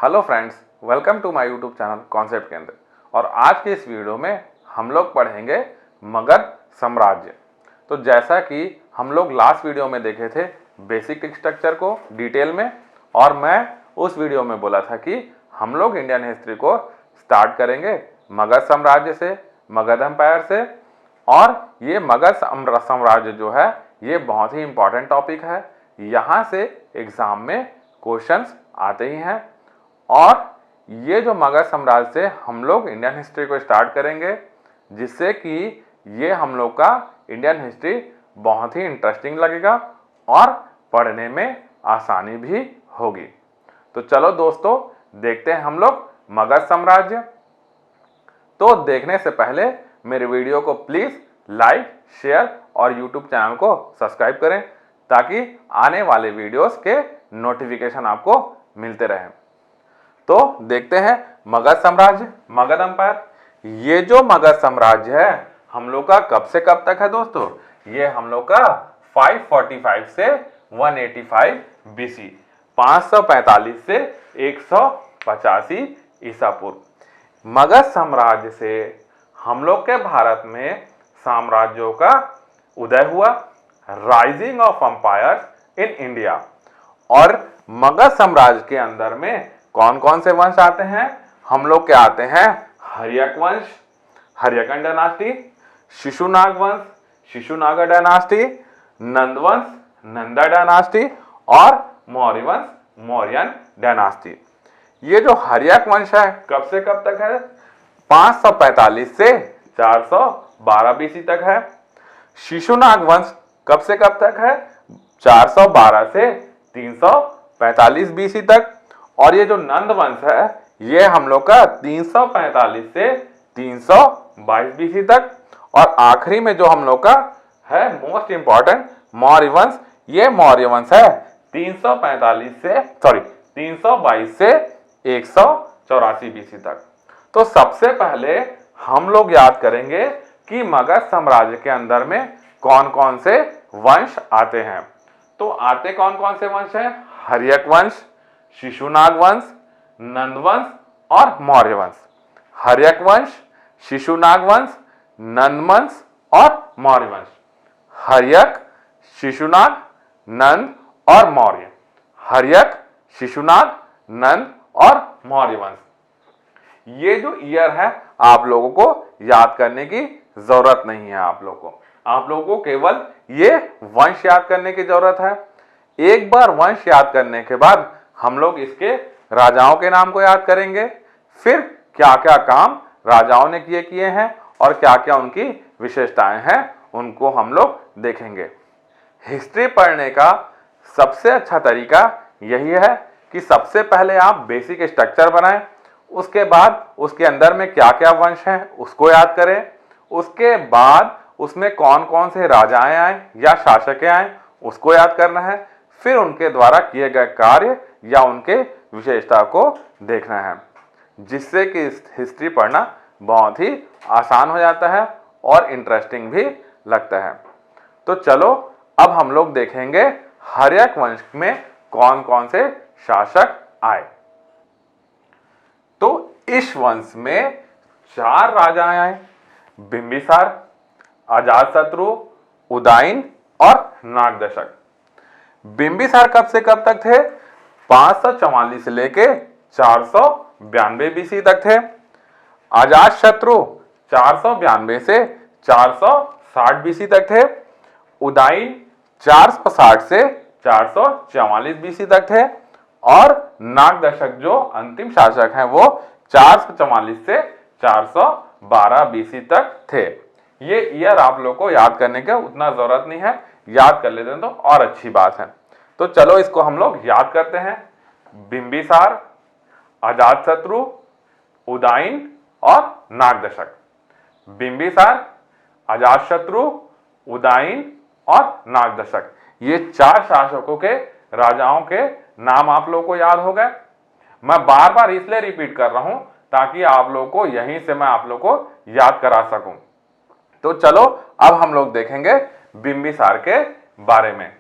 Hello friends, welcome to my YouTube channel concept केंद्र। और आज के इस वीडियो में हम लोग पढ़ेंगे मगध साम्राज्य। तो जैसा कि हम लोग लास्ट वीडियो में देखे थे बेसिक स्ट्रक्चर को डिटेल में, और मैं उस वीडियो में बोला था कि हम लोग इंडियन हिस्ट्री को स्टार्ट करेंगे मगध साम्राज्य से, मगध एम्पायर से। और ये मगध साम्राज्य जो है ये बहुत ही इंपॉर्टेंट टॉपिक है, यहाँ से एग्जाम में क्वेश्चंस आते ही हैं। और ये जो मगध साम्राज्य से हम लोग इंडियन हिस्ट्री को स्टार्ट करेंगे, जिससे कि ये हम लोग का इंडियन हिस्ट्री बहुत ही इंटरेस्टिंग लगेगा और पढ़ने में आसानी भी होगी। तो चलो दोस्तों, देखते हैं हम लोग मगध साम्राज्य। तो देखने से पहले मेरे वीडियो को प्लीज लाइक, शेयर और यूट्यूब चैनल को सब्सक्राइब करें, ताकि आने वाले वीडियोस के नोटिफिकेशन आपको मिलते रहें। तो देखते हैं मगध साम्राज्य, मगध एम्पायर। ये जो मगध साम्राज्य है हम लोग का कब से कब तक है दोस्तों? ये हम लोग का 545 से 185 बीसी, 545 से 185 ईसा पूर्व। मगध साम्राज्य से हम लोग के भारत में साम्राज्यों का उदय हुआ, rising of empires in India. और मगध साम्राज्य के अंदर में कौन कौन से वंश आते हैं? हम लोग के आते हैं हर्यक वंश, हर्यकन डायनास्टी, शिशुनाग वंश, शिशुनागा डायनास्टी, नंद वंश, नंदा डायनास्टी, और मौर्य वंश, मौर्यन डायनास्टी। ये जो हर्यक वंश है कब से कब तक है? 545 से 412 बीसी तक है। शिशुनाग वंश कब से कब तक है? 412 से 345 बीसी तक। और ये जो नंद वंश है ये हम लोग का 345 से 322 बीसी तक। और आखिरी में जो हम लोग का है मोस्ट इंपॉर्टेंट मौर्य वंश, ये मौर्य वंश है 322 से 184 बीसी तक। तो सबसे पहले हम लोग याद करेंगे कि मगध साम्राज्य के अंदर में कौन कौन से वंश आते हैं। तो आते कौन कौन से वंश हैं? हर्यक वंश, शिशुनाग वंश, नंद वंश और मौर्य वंश। हर्यक वंश, शिशुनाग वंश, नंद वंश और मौर्य वंश। हर्यक, शिशुनाग, नंद और मौर्य। हर्यक, शिशुनाग, नंद और मौर्य वंश। ये जो ईयर है आप लोगों को याद करने की जरूरत नहीं है। आप लोगों को केवल ये वंश याद करने की जरूरत है। एक बार वंश याद करने के बाद हम लोग इसके राजाओं के नाम को याद करेंगे, फिर क्या क्या काम राजाओं ने किए हैं और क्या क्या उनकी विशेषताएं हैं उनको हम लोग देखेंगे। हिस्ट्री पढ़ने का सबसे अच्छा तरीका यही है कि सबसे पहले आप बेसिक स्ट्रक्चर बनाएं, उसके बाद उसके अंदर में क्या क्या वंश हैं उसको याद करें, उसके बाद उसमें कौन कौन से राजाएं आए या शासकें आए उसको याद करना है, फिर उनके द्वारा किए गए कार्य या उनके विशेषता को देखना है, जिससे कि हिस्ट्री पढ़ना बहुत ही आसान हो जाता है और इंटरेस्टिंग भी लगता है। तो चलो अब हम लोग देखेंगे हर्यक वंश में कौन कौन से शासक आए। तो इस वंश में 4 राजा आए, बिंबिसार, अजातशत्रु, उदयन और नागदशक। बिंबिसार कब से कब तक थे? 544 से लेके 492 बीसी तक थे। अजातशत्रु 492 से 460 बीसी तक थे। उदयन 460 से 444 बीसी तक थे। और नागदशक जो अंतिम शासक हैं वो 444 से 412 बीसी तक थे। ये ईयर आप लोग को याद करने का उतना जरूरत नहीं है, याद कर लेते हैं तो और अच्छी बात है। तो चलो इसको हम लोग याद करते हैं। बिंबिसार, अजातशत्रु, उदयन और नागदशक। बिंबिसार, अजातशत्रु, उदयन और नागदशक, ये 4 शासकों के राजाओं के नाम आप लोगों को याद हो गए। मैं बार बार इसलिए रिपीट कर रहा हूं ताकि आप लोगों को यहीं से मैं आप लोगों को याद करा सकूं। तो चलो अब हम लोग देखेंगे बिंबिसार के बारे में।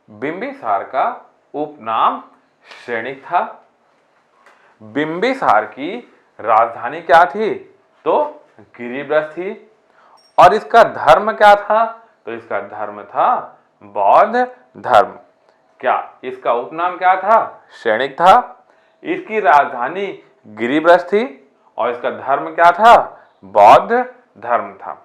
बिंबिसार का उपनाम श्रेणिक था। बिंबिसार की राजधानी क्या थी? तो गिरिब्रज थी। और इसका धर्म क्या था? तो इसका धर्म था बौद्ध धर्म। क्या इसका उपनाम क्या था? सैनिक था। इसकी राजधानी गिरिब्रज थी और इसका धर्म क्या था? बौद्ध धर्म था।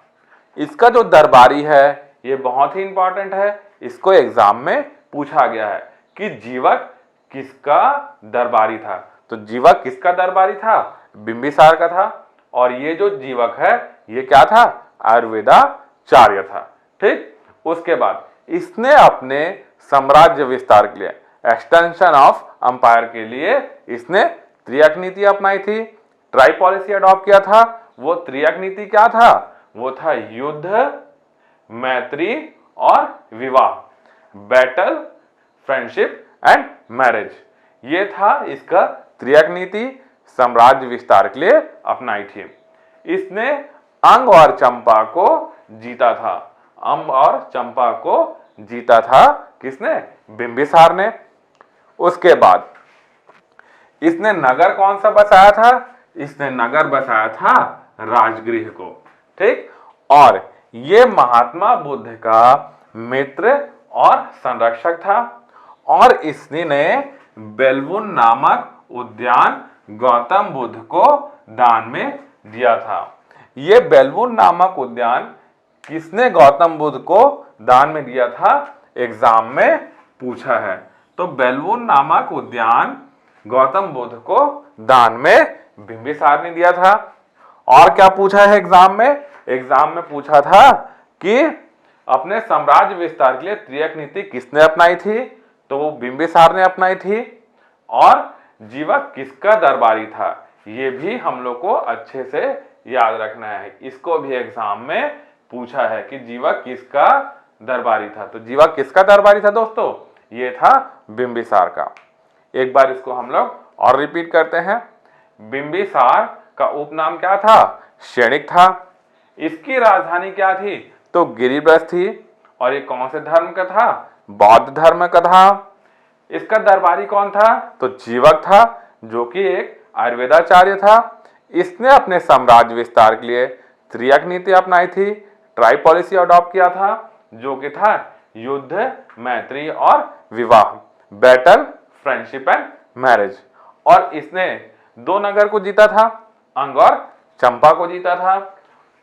इसका जो दरबारी है ये बहुत ही इंपॉर्टेंट है, इसको एग्जाम में पूछा गया है कि जीवक किसका दरबारी था। तो जीवक किसका दरबारी था? बिंबिसार का था। और ये जो जीवक है ये क्या था? आयुर्वेदाचार्य था। ठीक। उसके बाद इसने अपने साम्राज्य विस्तार के लिए, एक्सटेंशन ऑफ अंपायर के लिए इसने त्रियक नीति अपनाई थी, ट्राई पॉलिसी अडॉप्ट किया था। वो त्रियक नीति क्या था? वो था युद्ध, मैत्री और विवाह, बैटल, फ्रेंडशिप एंड मैरिज। ये था इसका त्रियक नीति, साम्राज्य विस्तार के लिए अपनाई थी। इसने अंग और चंपा को जीता था। अंग और चंपा को जीता था किसने? बिंबिसार ने। उसके बाद इसने नगर कौन सा बसाया था? इसने नगर बसाया था राजगृह को। ठीक। और ये महात्मा बुद्ध का मित्र और संरक्षक था। और इसने बेलवुन नामक उद्यान गौतम बुद्ध को दान में दिया था। ये बेलवुन नामक उद्यान किसने गौतम बुद्ध को दान में दिया था? एग्जाम में पूछा है। तो बेलवुन नामक उद्यान गौतम बुद्ध को दान में बिंबिसार ने दिया था। और क्या पूछा है एग्जाम में? एग्जाम में पूछा था कि अपने साम्राज्य विस्तार के लिए त्रियक नीति किसने अपनाई थी? तो वो बिंबिसार ने अपनाई थी। और जीवक किसका दरबारी था? ये भी हम लोग को अच्छे से याद रखना है। इसको भी एग्जाम में पूछा है कि जीवक किसका दरबारी था। तो जीवक किसका दरबारी था दोस्तों? ये था बिंबिसार का। एक बार इसको हम लोग और रिपीट करते हैं। बिंबिसार का उपनाम क्या था? सैनिक था। इसकी राजधानी क्या थी? तो गिरिब्रज थी। और ये कौन से धर्म का था? बौद्ध धर्म का था। इसका दरबारी कौन था? तो जीवक था, जो कि एक आयुर्वेदाचार्य था। इसने अपने साम्राज्य विस्तार के लिए त्रियक नीति अपनाई थी, ट्राई पॉलिसी अडॉप्ट किया था, जो कि था युद्ध, मैत्री और विवाह, बैटल, फ्रेंडशिप एंड मैरिज। और इसने दो नगर को जीता था, अंग और चंपा को जीता था।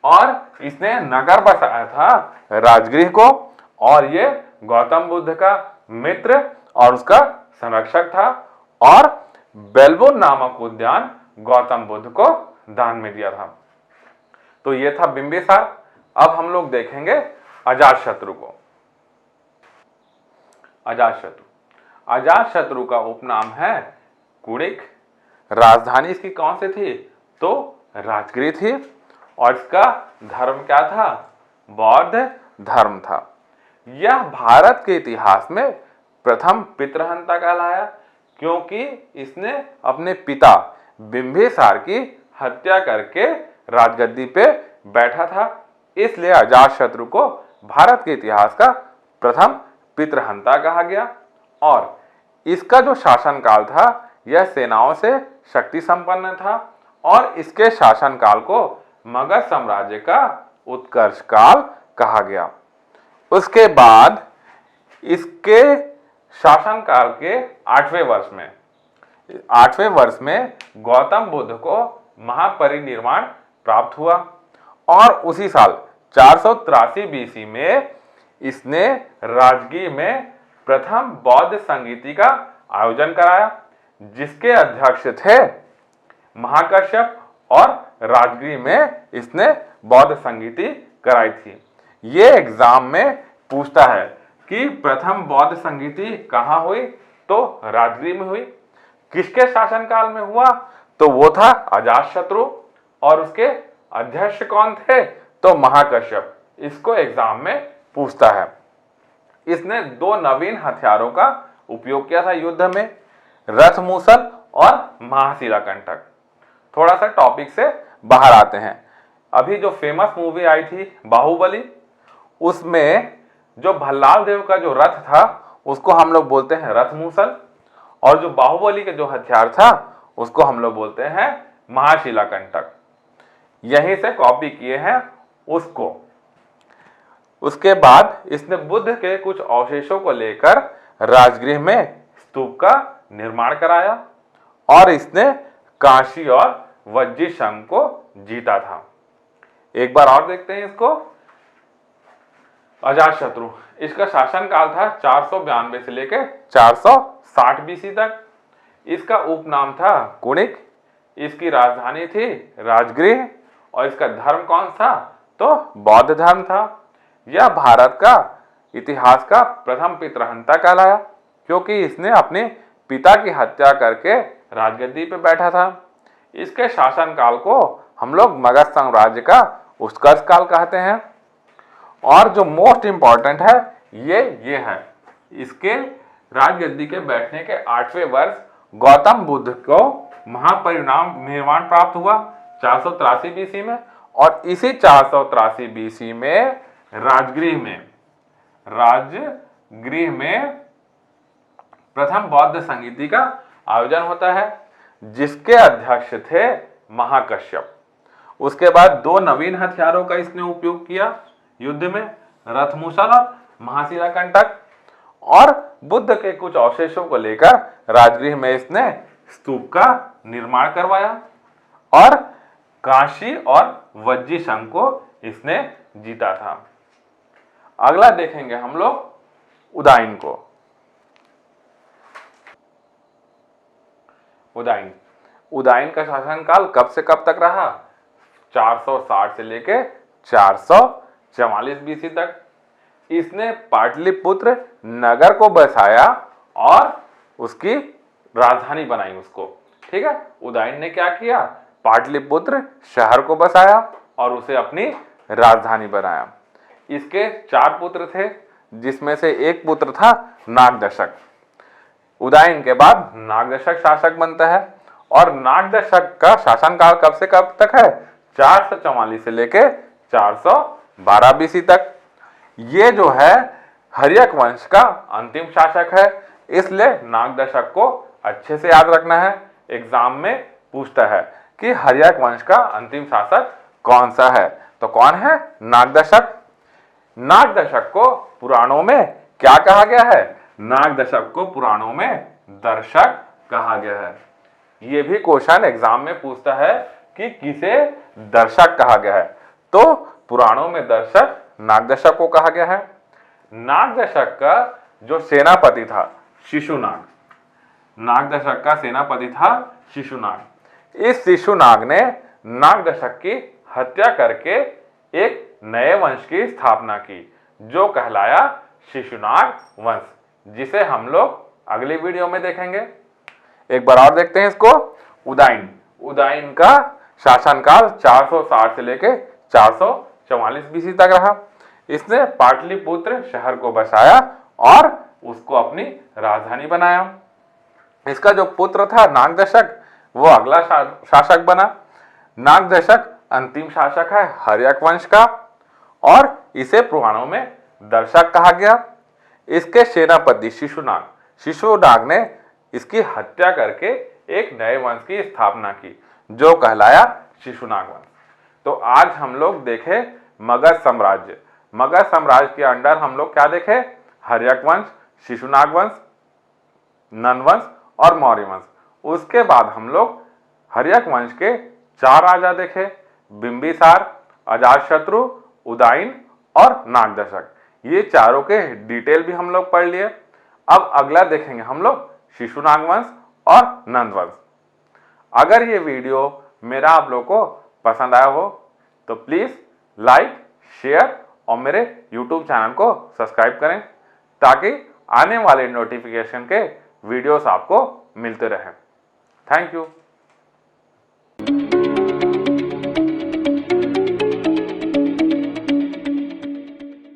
और इसने नगर बसाया था राजगृह को। और ये गौतम बुद्ध का मित्र और उसका संरक्षक था। और बेलवुन नामक उद्यान गौतम बुद्ध को दान में दिया था। तो ये था बिंबिसार। अब हम लोग देखेंगे अजातशत्रु को। अजातशत्रु, अजातशत्रु का उपनाम है कुणिक। राजधानी इसकी कौन सी थी? तो राजगृह थी। और इसका धर्म क्या था? बौद्ध धर्म था। यह भारत के इतिहास में प्रथम पितृहंता कहलाया, क्योंकि इसने अपने पिता बिंबिसार की हत्या करके राजगद्दी पे बैठा था। इसलिए अजातशत्रु को भारत के इतिहास का प्रथम पितृहंता कहा गया। और इसका जो शासनकाल था यह सेनाओं से शक्ति संपन्न था। और इसके शासनकाल को मगध साम्राज्य का उत्कर्ष काल कहा गया। उसके बाद इसके शासनकाल के 8वें वर्ष में गौतम बुद्ध को महापरिनिर्वाण प्राप्त हुआ। और उसी साल 483 बीसी में इसने राजगीर में प्रथम बौद्ध संगीति का आयोजन कराया, जिसके अध्यक्ष थे महाकश्यप। और राजगीर में इसने बौद्ध संगीति कराई थी। ये एग्जाम में पूछता है कि प्रथम बौद्ध संगीति कहाँ हुई? तो राजगीर में हुई। किसके शासनकाल में हुआ? तो वो था अजातशत्रु। और उसके अध्यक्ष कौन थे? तो महाकश्यप। इसको एग्जाम में पूछता है। इसने दो नवीन हथियारों का उपयोग किया था युद्ध में, रथमूसल और महाशिलाकंटक। थोड़ा सा टॉपिक से बाहर आते हैं। अभी जो फेमस मूवी आई थी बाहुबली, उसमें जो भल्लाल देव का जो रथ था उसको हम लोग बोलते हैं रथमूसल। और जो बाहुबली के जो हथियार था उसको हम लोग बोलते हैं महाशिलाकंटक। यहीं से कॉपी किए हैं उसको। उसके बाद इसने बुद्ध के कुछ अवशेषों को लेकर राजगृह में स्तूप का निर्माण कराया और इसने काशी और वज्जीशंख को जीता था। एक बार और देखते हैं इसको। अजातशत्रु, इसका शासन काल था 492 से लेकर 460 बीसी तक। इसका उपनाम था कुणिक। इसकी राजधानी थी राजगृह और इसका धर्म कौन था? तो बौद्ध धर्म था। यह भारत का इतिहास का प्रथम पितृहंता कहलाया क्योंकि इसने अपने पिता की हत्या करके राजगद्दी पे बैठा था। इसके शासन काल को हम लोग मगध साम्राज्य का उत्कर्ष काल कहते हैं। और जो मोस्ट इंपॉर्टेंट है ये है, इसके राजगद्दी के बैठने के 8वें वर्ष गौतम बुद्ध को महापरिनिर्वाण निर्माण प्राप्त हुआ 483 बीसी में। और इसी 483 बीसी में राजगृह में प्रथम बौद्ध संगीति का आयोजन होता है जिसके अध्यक्ष थे महाकश्यप। उसके बाद 2 नवीन हथियारों का इसने उपयोग किया युद्ध में, रथमुसल और महाशिलाकंटक। और बुद्ध के कुछ अवशेषों को लेकर राजगृह में इसने स्तूप का निर्माण करवाया और काशी और वज्जीशंख को इसने जीता था। अगला देखेंगे हम लोग उदाइन को। उदाइन का शासनकाल कब से कब तक रहा? 460 से लेके 444 बीसी तक। इसने पाटलिपुत्र नगर को बसाया और उसकी राजधानी बनाई उसको। ठीक है, उदाइन ने क्या किया? पाटलिपुत्र शहर को बसाया और उसे अपनी राजधानी बनाया। इसके 4 पुत्र थे जिसमें से एक पुत्र था नागदशक। उदाइन के बाद नागदशक शासक बनता है और नागदशक का शासनकाल कब से कब तक है? 444 से लेके 412 बीसी तक। ये जो है हर्यक वंश का अंतिम शासक है, इसलिए नागदशक को अच्छे से याद रखना है। एग्जाम में पूछता है कि हर्यक वंश का अंतिम शासक कौन सा है, तो कौन है? नागदशक। नागदशक को पुराणों में क्या कहा गया है? नागदशक को पुराणों में दर्शक कहा गया है। यह भी क्वेश्चन एग्जाम में पूछता है कि किसे दर्शक कहा गया है, तो पुराणों में दर्शक नागदशक को कहा गया है। नागदशक का जो सेनापति था शिशुनाग, नागदशक का सेनापति था शिशुनाग। इस शिशुनाग ने नागदशक की हत्या करके एक नए वंश की स्थापना की जो कहलाया शिशुनाग वंश, जिसे हम लोग अगली वीडियो में देखेंगे। एक बार और देखते हैं इसको। उदाइन का शासनकाल 460 से लेके 444 बीसी तक रहा। इसने पाटलिपुत्र शहर को बसाया और उसको अपनी राजधानी बनाया। इसका जो पुत्र था नागदशक, वो अगला शासक बना। नागदशक अंतिम शासक है हर्यक वंश का और इसे पुराणों में दर्शक कहा गया। इसके सेनापति शिशुनाग ने इसकी हत्या करके एक नए वंश की स्थापना की जो कहलाया शिशुनाग वंश। तो आज हम लोग देखे मगध साम्राज्य। मगध साम्राज्य के अंडर हम लोग क्या देखे? हर्यक वंश, शिशुनाग वंश, नंद वंश और मौर्य वंश। उसके बाद हम लोग हर्यक वंश के 4 राजा देखे, बिंबिसार, अजातशत्रु, उदाइन और नागदशक। ये चारों के डिटेल भी हम लोग पढ़ लिए। अब अगला देखेंगे हम लोग शिशुनाग वंश और नंद वंश। अगर ये वीडियो मेरा आप लोग को पसंद आया हो तो प्लीज लाइक, शेयर और मेरे YouTube चैनल को सब्सक्राइब करें ताकि आने वाले नोटिफिकेशन के वीडियोस आपको मिलते रहें। Thank you.